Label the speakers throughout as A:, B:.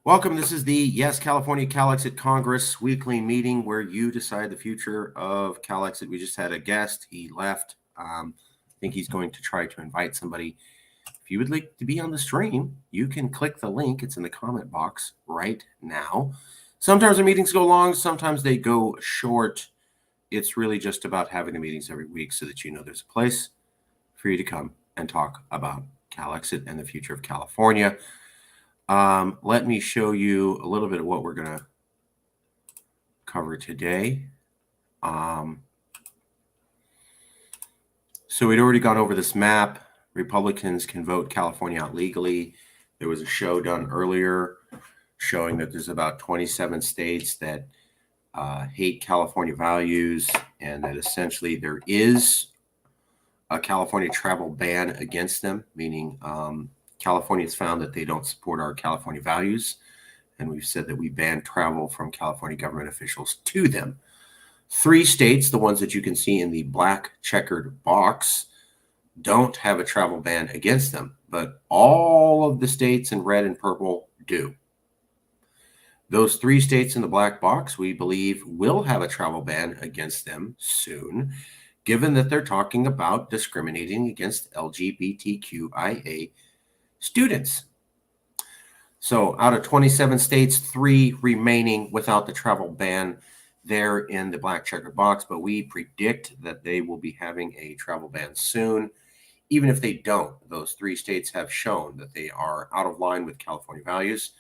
A: Welcome. This is the Yes California Calexit Congress weekly meeting where you decide the future of Calexit. We just had a guest. He left. I think he's going to try to invite somebody. If you would like to be on the stream, you can click the link. It's in the comment box right now. Sometimes the meetings go long. Sometimes they go short. It's really just about having the meetings every week so that you know there's a place for you to come and talk about Calexit and the future of California. Let me show you a little bit of what we're going to cover today. So we'd already gone over this map. Republicans can vote California out legally. There was a show done earlier showing that there's about 27 states that hate California values, and that essentially there is a California travel ban against them, meaning California has found that they don't support our California values, and we've said that we ban travel from California government officials to them. 3 states, the ones that you can see in the black checkered box, don't have a travel ban against them, but all of the states in red and purple do. Those 3 states in the black box, we believe, will have a travel ban against them soon, given that they're talking about discriminating against LGBTQIA students. So out of 27 states, 3 remaining without the travel ban. They're in the black checkered box, but we predict that they will be having a travel ban soon. Even if they don't, those 3 states have shown that they are out of line with California values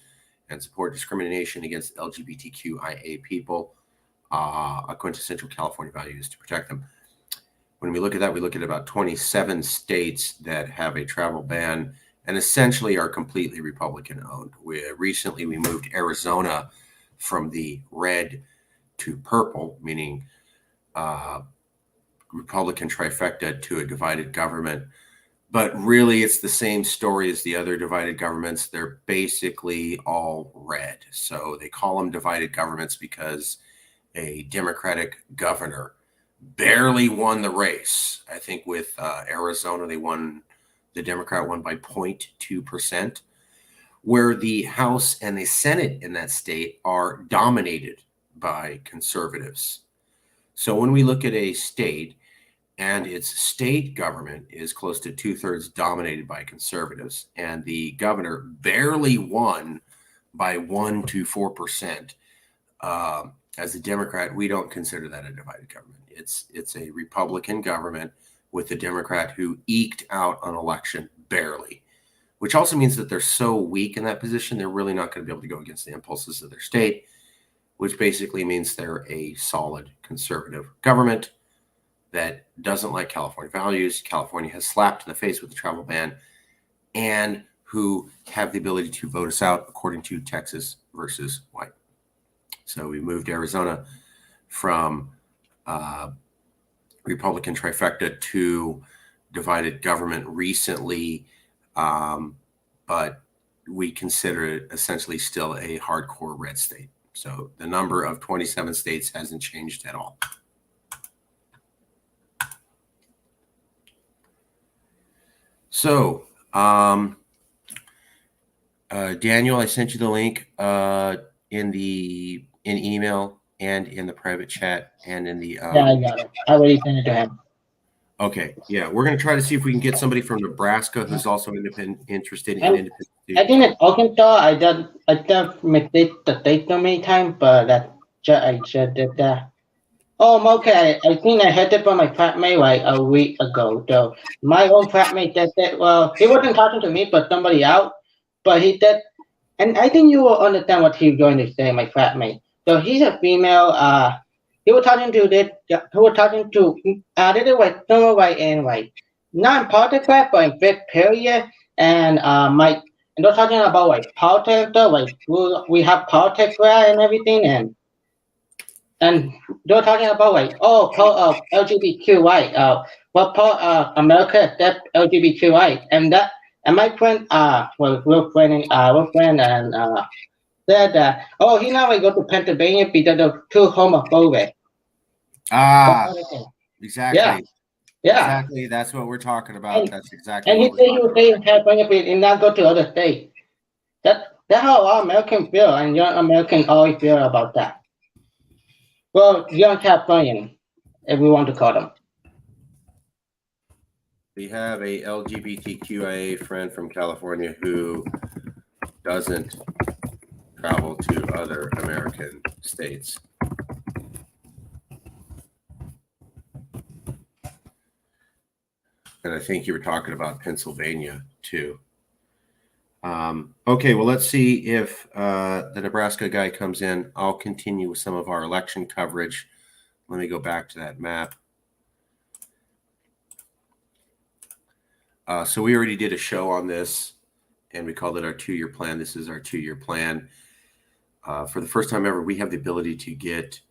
A: and support discrimination against LGBTQIA people. A quintessential California value is to protect them. When we look at that, we look at about 27 states that have a travel ban and essentially are completely Republican owned. Recently, we moved Arizona from the red to purple, meaning Republican trifecta, to a divided government. But really, it's the same story as the other divided governments. They're basically all red. So they call them divided governments because a Democratic governor barely won the race. I think with Arizona, the Democrat won by 0.2%, where the House and the Senate in that state are dominated by conservatives. So when we look at a state and its state government is close to 2/3 dominated by conservatives, and the governor barely won by 1 to 4%, as a Democrat, we don't consider that a divided government. It's a Republican government with a Democrat who eked out an election barely, which also means that they're so weak in that position, they're really not going to be able to go against the impulses of their state, which basically means they're a solid conservative government that doesn't like California values. California has slapped in the face with the travel ban, and who have the ability to vote us out according to Texas versus White. So we moved Arizona from Republican trifecta to divided government recently, but we consider it essentially still a hardcore red state. So the number of 27 states hasn't changed at all. So, Daniel, I sent you the link in email and in the private chat and in the
B: Yeah, I got it. I already sent it to him.
A: Okay, yeah, we're going to try to see if we can get somebody from Nebraska who's also interested in independent.
B: I think in Arkansas, I just mistake the date so many times, but I just did that. Oh, okay. I think I heard it from my flatmate like a week ago. So my own flatmate just said, well, he wasn't talking to me, but somebody else. But he did, and I think you will understand what he's going to say, my flatmate. So he's a female. He was talking to this. He was talking to this is like someone like in like not in politics, but in fifth period, and and they're talking about like politics, though, like we have politics and everything, and they're talking about like LGBTQI, what part of America accept LGBTQI, and my friend we're friend and said that he now we go to Pennsylvania because they're too homophobic.
A: Exactly.
B: Yeah.
A: Exactly. That's what we're talking about. That's exactly.
B: And he said he was stay in California and not go to other states. That's how all Americans feel, and young Americans always feel about that. Well, young Californian, if we want to call them.
A: We have a LGBTQIA friend from California who doesn't travel to other American states. And I think you were talking about Pennsylvania too. Okay, well, let's see if the Nebraska guy comes in. I'll continue with some of our election coverage. Let me go back to that map. So we already did a show on this, and we called it our 2-year plan. This is our 2-year plan. For the first time ever, we have the ability to get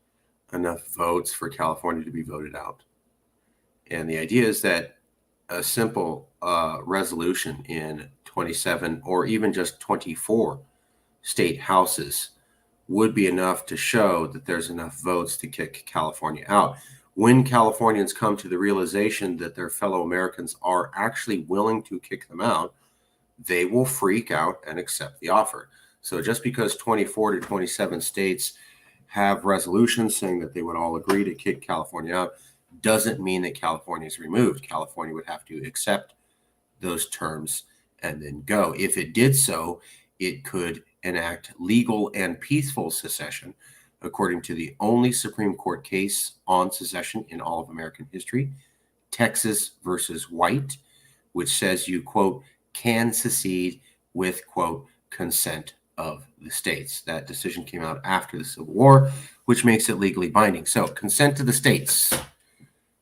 A: enough votes for California to be voted out. And the idea is that a simple resolution in 27 or even just 24 state houses would be enough to show that there's enough votes to kick California out. When Californians come to the realization that their fellow Americans are actually willing to kick them out, they will freak out and accept the offer. So just because 24 to 27 states have resolutions saying that they would all agree to kick California out doesn't mean that California is removed. California would have to accept those terms and then go. If it did so, it could enact legal and peaceful secession, according to the only Supreme Court case on secession in all of American history, Texas versus White, which says you, quote, can secede with, quote, consent of the states. That decision came out after the Civil War, which makes it legally binding. So consent to the states.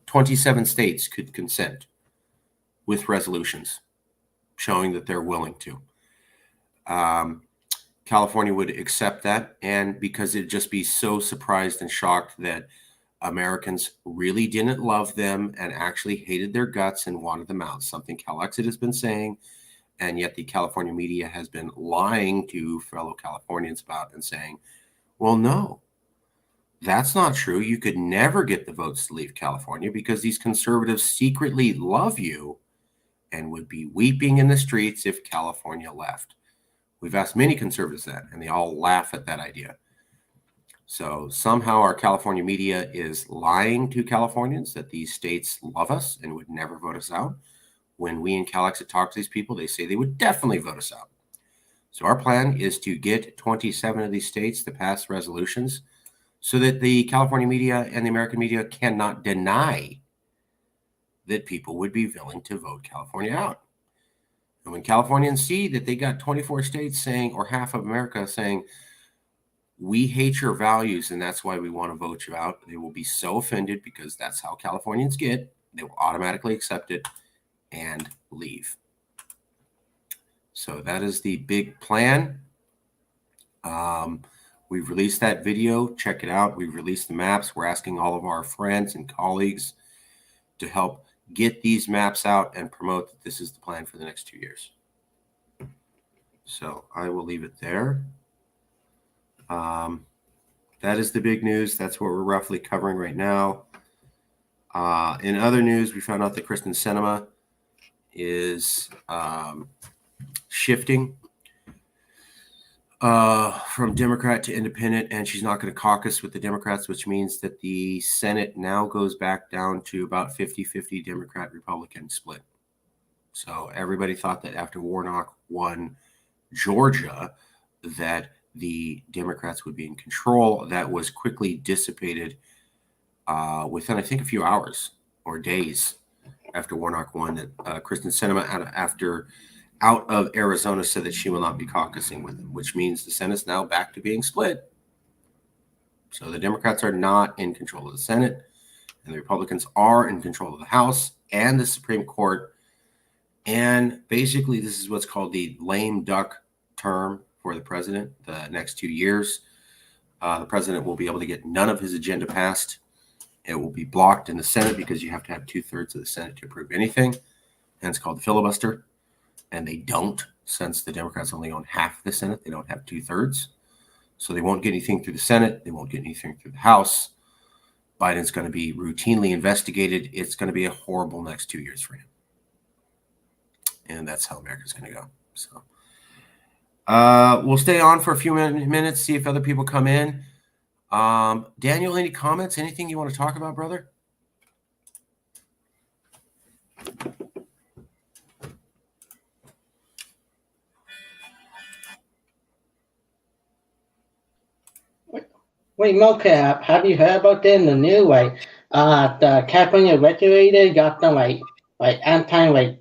A: 27 states could consent with resolutions showing that they're willing to. California would accept that, and because it'd just be so surprised and shocked that Americans really didn't love them and actually hated their guts and wanted them out, something Calexit has been saying, and yet the California media has been lying to fellow Californians about and saying, well, no, that's not true. You could never get the votes to leave California because these conservatives secretly love you and would be weeping in the streets if California left. We've asked many conservatives that, and they all laugh at that idea. So somehow our California media is lying to Californians that these states love us and would never vote us out. When we in Calexit talk to these people, they say they would definitely vote us out. So our plan is to get 27 of these states to pass resolutions so that the California media and the American media cannot deny that people would be willing to vote California out. And when Californians see that they got 24 states saying, or half of America saying, we hate your values and that's why we want to vote you out, they will be so offended because that's how Californians get. They will automatically accept it and leave. So that is the big plan. We've released that video. Check it out. We've released the maps. We're asking all of our friends and colleagues to help get these maps out and promote that this is the plan for the next 2 years. So I will leave it there. That is the big news. That's what we're roughly covering right now. In other news, we found out that Kristen Sinema is shifting from Democrat to independent, and she's not going to caucus with the Democrats, which means that the Senate now goes back down to about 50-50 Democrat-Republican split. So everybody thought that after Warnock won Georgia, that the Democrats would be in control. That was quickly dissipated within, I think, a few hours or days after Warnock won. That Kristen Sinema, out of Arizona, said that she will not be caucusing with them, which means the Senate's now back to being split. So the Democrats are not in control of the Senate, and the Republicans are in control of the House and the Supreme Court. And basically, this is what's called the lame duck term for the president the next 2 years. The president will be able to get none of his agenda passed. It will be blocked in the Senate because you have to have 2/3 of the Senate to approve anything. And it's called the filibuster. And they don't, since the Democrats only own half the Senate. They don't have 2/3. So they won't get anything through the Senate. They won't get anything through the House. Biden's going to be routinely investigated. It's going to be a horrible next 2 years for him. And that's how America's going to go. So We'll stay on for a few minutes, see if other people come in. Daniel, any comments? Anything you want to talk about, brother?
B: Wait, Mocap, have you heard about this in the news? The California regulator got some anti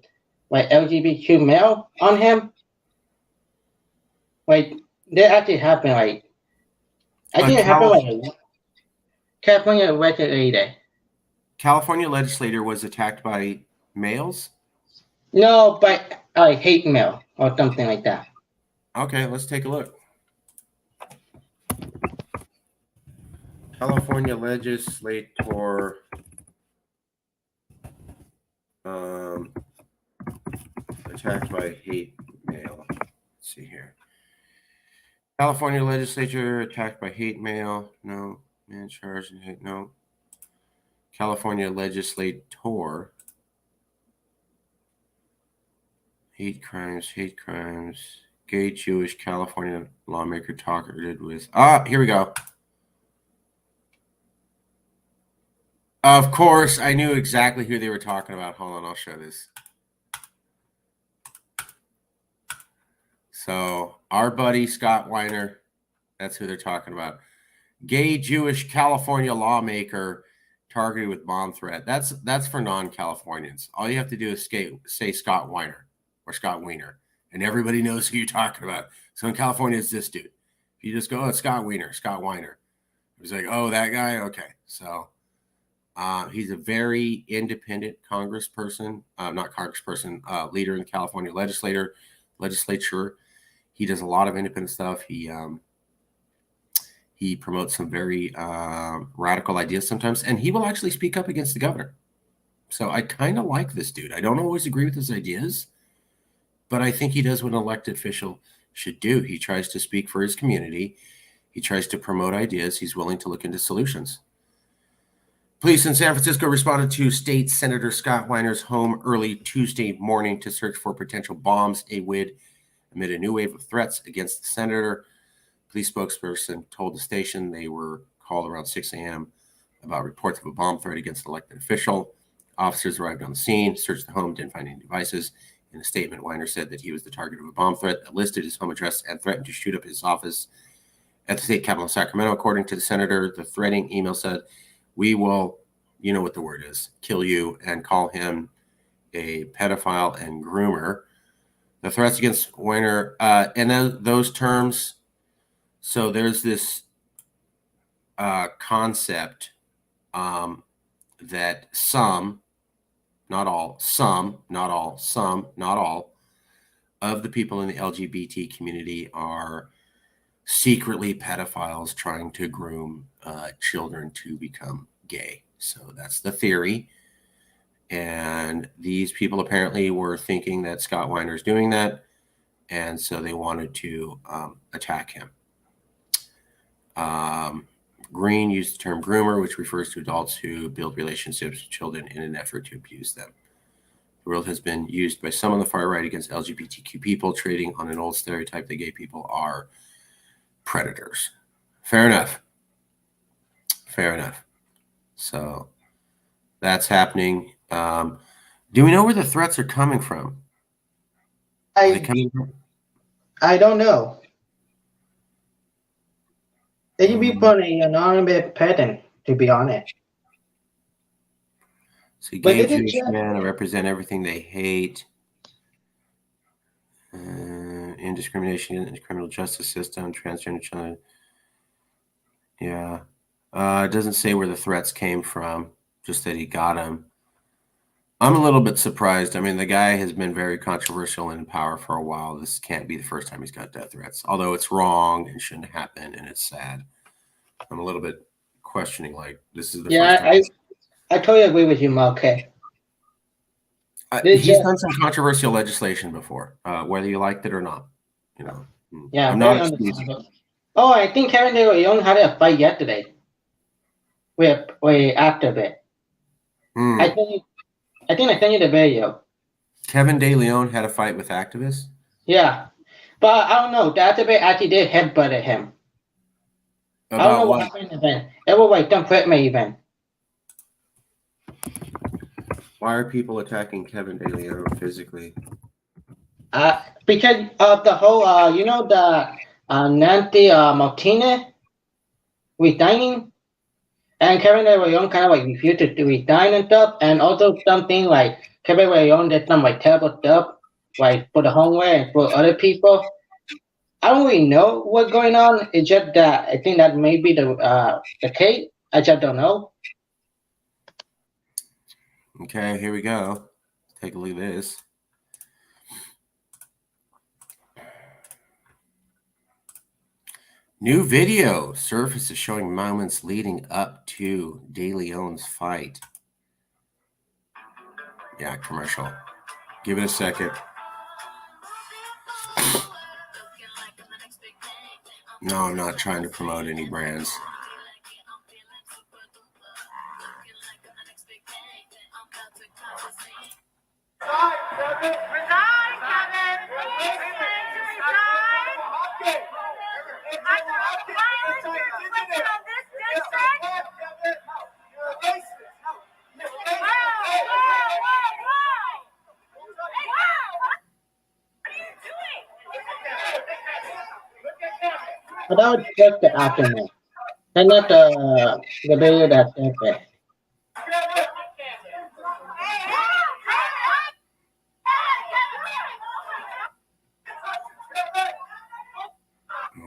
B: LGBTQ mail on him. That actually happened. I think it happened California regulator.
A: California legislator was attacked by males?
B: No, but hate mail or something like that.
A: Okay, let's take a look. California legislator attacked by hate mail. Let's see here. California legislature attacked by hate mail. No. Man charged in hate. No. California legislator. Hate crimes. Gay Jewish California lawmaker targeted with. Here we go. Of course, I knew exactly who they were talking about. Hold on, I'll show this. So our buddy Scott Weiner, that's who they're talking about. Gay Jewish California lawmaker targeted with bomb threat. That's for non-Californians. All you have to do is say Scott Weiner or Scott Weiner, and everybody knows who you're talking about. So in California, it's this dude. If you just go, oh, it's Scott Weiner. It's like, oh, that guy? Okay. So he's a very independent leader in the California legislature. He does a lot of independent stuff. He promotes some very radical ideas sometimes, and he will actually speak up against the governor. So I kind of like this dude. I don't always agree with his ideas, but I think he does what an elected official should do. He tries to speak for his community. He tries to promote ideas. He's willing to look into solutions. Police in San Francisco responded to State Senator Scott Weiner's home early Tuesday morning to search for potential bombs amid a new wave of threats against the senator. Police spokesperson told the station they were called around 6 a.m. about reports of a bomb threat against an elected official. Officers arrived on the scene, searched the home, didn't find any devices. In a statement, Weiner said that he was the target of a bomb threat that listed his home address and threatened to shoot up his office at the state capitol in Sacramento. According to the senator, the threatening email said, "We will," you know what the word is, "kill you," and call him a pedophile and groomer. The threats against Weiner, and then those terms. So there's this concept that some, not all, of the people in the LGBT community are secretly pedophiles trying to groom children to become gay. So that's the theory. And these people apparently were thinking that Scott Weiner is doing that. And so they wanted to attack him. Green used the term groomer, which refers to adults who build relationships with children in an effort to abuse them. The word has been used by some on the far right against LGBTQ people, trading on an old stereotype that gay people are predators. Fair enough. So that's happening. Do we know where the threats are coming from?
B: I don't know. They could be pretty anonymous pattern, to be honest.
A: So gay Jewish men represent everything they hate. Indiscrimination in the criminal justice system, transgender children. Yeah. It doesn't say where the threats came from, just that he got them. I'm a little bit surprised. I mean, the guy has been very controversial and in power for a while. This can't be the first time he's got death threats, although it's wrong and shouldn't happen, and it's sad. I'm a little bit questioning, like, this is the first time.
B: I totally agree with you, Mark.
A: He's done some controversial legislation before, whether you liked it or not. You know.
B: Yeah,
A: I'm not excusing.
B: Oh, I think Kevin De Leon had a fight yesterday with activist. I think I sent you the video.
A: Kevin De Leon had a fight with activists?
B: Yeah. But I don't know. The other bit actually did headbutted him. I don't know
A: About
B: what
A: what?
B: happened even. It was like don't quit me even.
A: Why are people attacking Kevin De Leon physically?
B: Because of the whole the Nancy Martinez resigning, and Kevin De Leon kind of like refused to resign and stuff, and also something like Kevin De Leon did some like terrible stuff, like for the homeless and for other people. I don't really know what's going on. It's just that I think that may be the case. I just don't know.
A: Okay, here we go. Take a look at this. New video surfaces showing moments leading up to De Leon's fight. Yeah, commercial. Give it a second. No, I'm not trying to promote any brands.
B: But that was just the aftermath, and not the video that happened.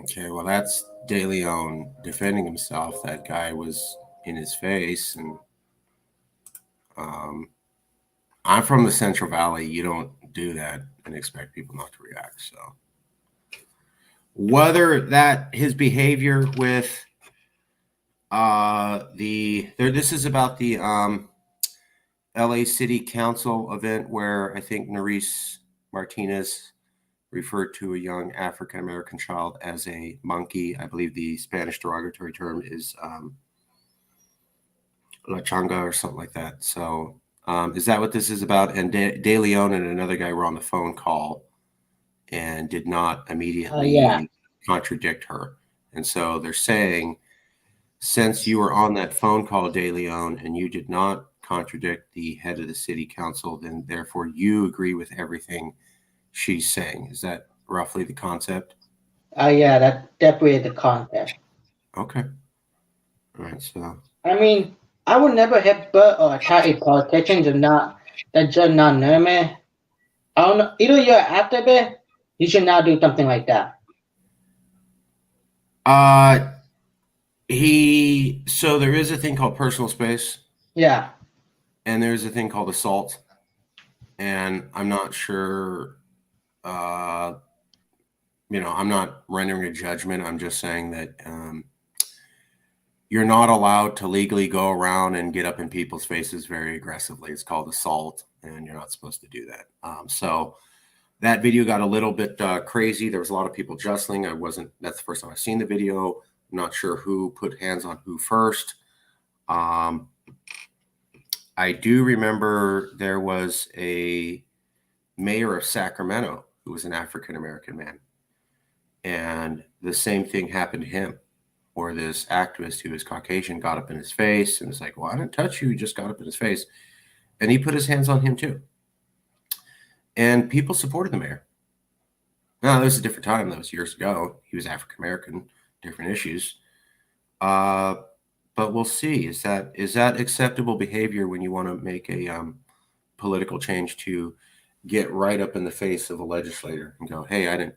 A: Okay, well, that's De Leon defending himself. That guy was in his face, and I'm from the Central Valley. You don't do that and expect people not to react. So, whether that his behavior with this is about the LA City Council event where I think Nerys Martinez referred to a young African American child as a monkey. I believe the Spanish derogatory term is la changa or something like that. So is that what this is about? And De Leon and another guy were on the phone call and did not immediately contradict her. And so they're saying, since you were on that phone call, De Leon, and you did not contradict the head of the city council, then therefore you agree with everything she's saying. Is that roughly the concept?
B: Yeah, that's definitely the concept.
A: Okay. All right. So
B: I mean, I would never headbutt or attack a politician that just not know me. I don't know. Either you're an activist, you should not do something like that.
A: So there is a thing called personal space.
B: Yeah.
A: And there's a thing called assault. And I'm not sure, I'm not rendering a judgment. I'm just saying that you're not allowed to legally go around and get up in people's faces very aggressively. It's called assault, and you're not supposed to do that. So that video got a little bit crazy. There was a lot of people jostling. That's the first time I've seen the video. I'm not sure who put hands on who first. I do remember there was a mayor of Sacramento who was an African-American man. And the same thing happened to him, where this activist who was Caucasian got up in his face and was like, well, I didn't touch you. He just got up in his face. And he put his hands on him too. And people supported the mayor. Now, that was a different time. That was years ago. He was African-American, different issues. But we'll see. Is that acceptable behavior when you want to make a political change to get right up in the face of a legislator and go, hey, I didn't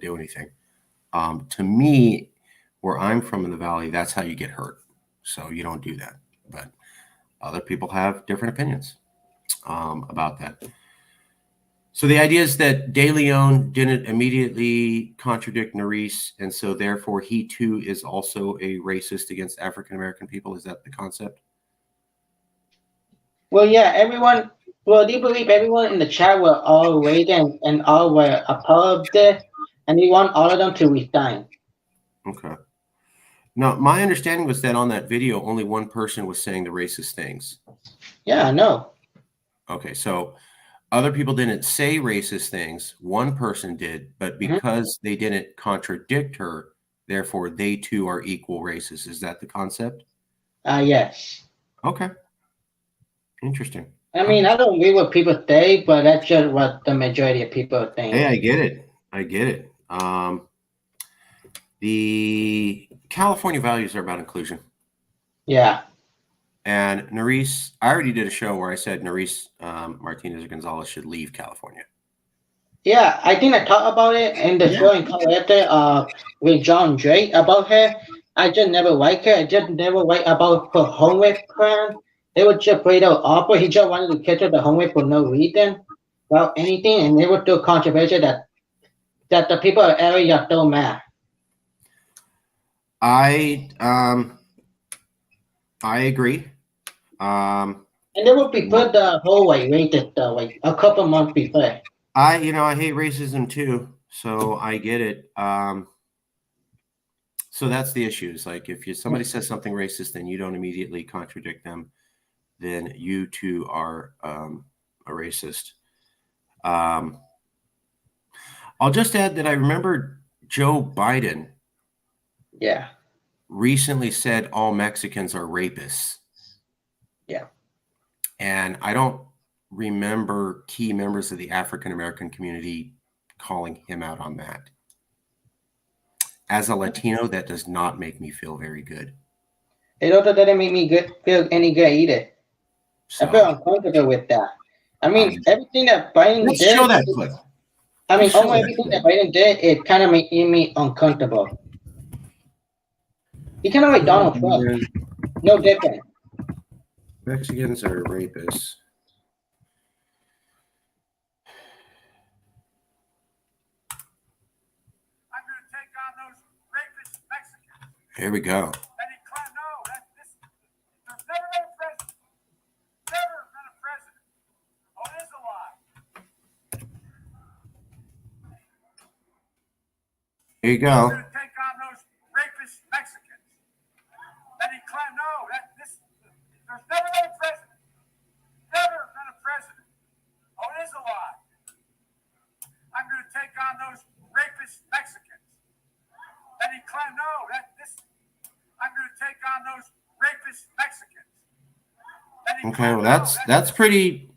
A: do anything. To me, where I'm from in the Valley, that's how you get hurt. So you don't do that. But other people have different opinions about that. So the idea is that De Leon didn't immediately contradict Nerys, and so therefore he too is also a racist against African-American people. Is that the concept?
B: Well, yeah, everyone. Well, do you believe everyone in the chat were all waiting and all were a part of this, and you want all of them to resign?
A: Okay. Now, my understanding was that on that video, only one person was saying the racist things.
B: Yeah, I know.
A: Okay, so other people didn't say racist things. One person did, but because they didn't contradict her, therefore they too are equal racist. Is that the concept?
B: Yes.
A: Okay. Interesting.
B: I mean, I don't agree with people say, but that's just what the majority of people think.
A: Hey, I get it. I get it. The California values are about inclusion.
B: Yeah.
A: And Nerys, I already did a show where I said Nerys Martinez Gonzalez should leave California.
B: Yeah, I think I talked about it in the show in Calexit with John Drake about her. I just never liked her. I just never liked about her homework plan. They would just play out awful. He just wanted to catch her the homework for no reason, without anything, and they would do controversial that the people of the area don't mad.
A: I agree.
B: And they would be put the whole way rated like a couple months before.
A: I hate racism too, so I get it. So that's the issue. Is like if somebody says something racist and you don't immediately contradict them, then you too are a racist. I'll just add that I remember Joe Biden.
B: Yeah.
A: Recently said all Mexicans are rapists.
B: Yeah.
A: And I don't remember key members of the African American community calling him out on that. As a Latino, that does not make me feel very good.
B: It also doesn't make me feel any good either.
A: So,
B: I feel uncomfortable with that. I mean, everything that Biden
A: let's
B: did.
A: show that clip.
B: I mean, almost everything that Biden did, it kind of made me uncomfortable. He kind of like Donald Trump. No different.
A: Mexicans are rapists.
C: I'm going to take on those rapist Mexicans.
A: Here we go.
C: And he claimed, no, there's never been a president. Never been a president. Oh, it is a lie.
A: Here you
C: I'm
A: go.
C: going to take on those rapist Mexicans. And he claimed, no, there's never been a president. Never been a president. Oh, it is a lie. I'm going to take on those rapist Mexicans. And he claimed, no, I'm going to take on those rapist Mexicans.
A: Okay, well that's pretty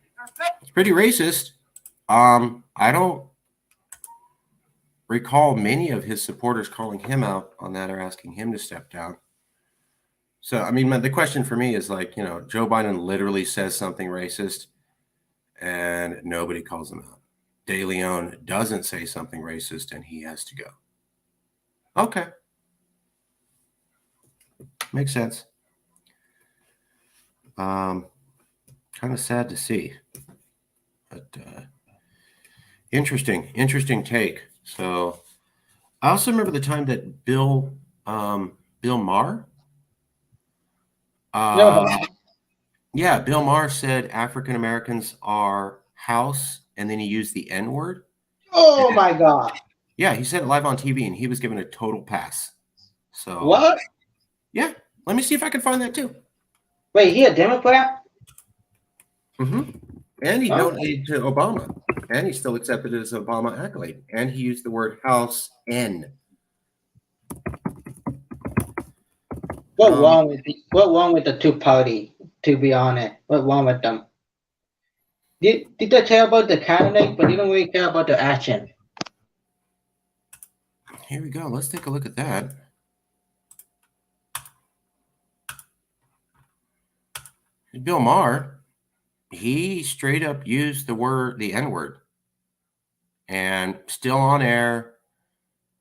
A: racist. I don't recall many of his supporters calling him out on that or asking him to step down. So, I mean, the question for me is like, Joe Biden literally says something racist and nobody calls him out. De Leon doesn't say something racist and he has to go. Okay. Makes sense. Kind of sad to see, but interesting take. So I also remember the time that Bill Maher, yeah, Bill Maher said African Americans are house, and then he used the N word.
B: Oh my God.
A: Yeah, he said it live on TV, and he was given a total pass. So
B: what?
A: Yeah, let me see if I can find that too.
B: Wait, he a Democrat?
A: Mm-hmm. And he donated to Obama, and he still accepted it as an Obama accolade. And he used the word house N.
B: What wrong with the two party? To be honest, what wrong with them? Did they care about the candidate, but they don't really care about the action?
A: Here we go. Let's take a look at that. Bill Maher, he straight up used the N word, and still on air.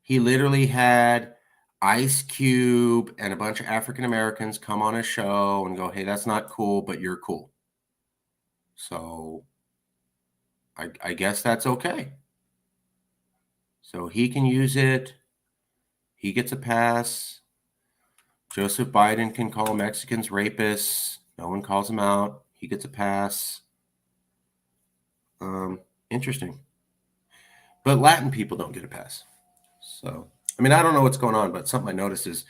A: He literally had Ice Cube and a bunch of African Americans come on a show and go, "Hey, that's not cool, but you're cool." So I guess that's okay. So he can use it. He gets a pass. Joseph Biden can call Mexicans rapists. No one calls him out. He gets a pass. Interesting. But Latin people don't get a pass. So, I mean, I don't know what's going on, but something I noticed is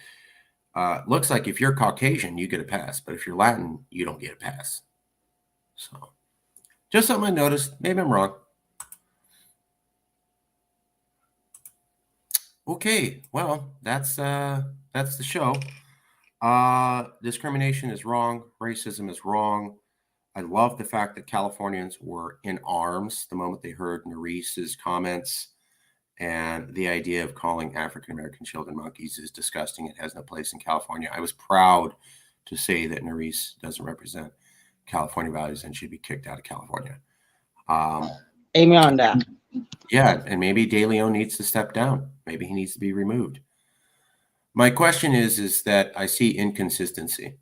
A: looks like if you're Caucasian, you get a pass. But if you're Latin, you don't get a pass. So, Just something I noticed. Maybe I'm wrong. Okay, well, that's the show. Discrimination is wrong. Racism is wrong. I love the fact that Californians were in arms the moment they heard Narice's comments, and the idea of calling African American children monkeys is disgusting. It has no place in California. I was proud to say that Narice doesn't represent California values and should be kicked out of California.
B: Amen on that.
A: Yeah, and maybe De Leon needs to step down. Maybe he needs to be removed. My question is that I see inconsistency.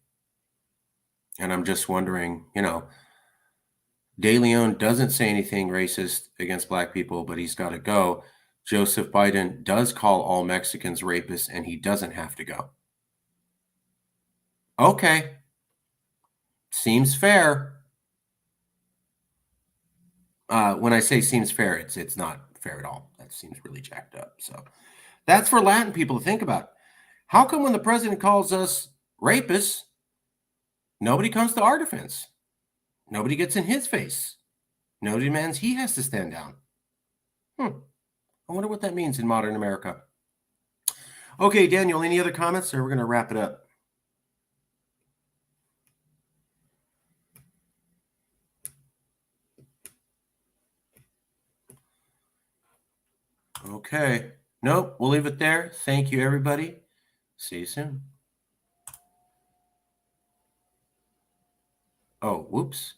A: And I'm just wondering, De Leon doesn't say anything racist against Black people, but he's got to go. Joseph Biden does call all Mexicans rapists, and he doesn't have to go. Okay. Seems fair. When I say seems fair, it's not fair at all. That seems really jacked up. So that's for Latin people to think about. How come when the president calls us rapists, nobody comes to our defense? Nobody gets in his face. Nobody demands he has to stand down. I wonder what that means in modern America. Okay, Daniel, any other comments, or we're going to wrap it up? Okay. Nope, we'll leave it there. Thank you, everybody. See you soon. Oh, whoops.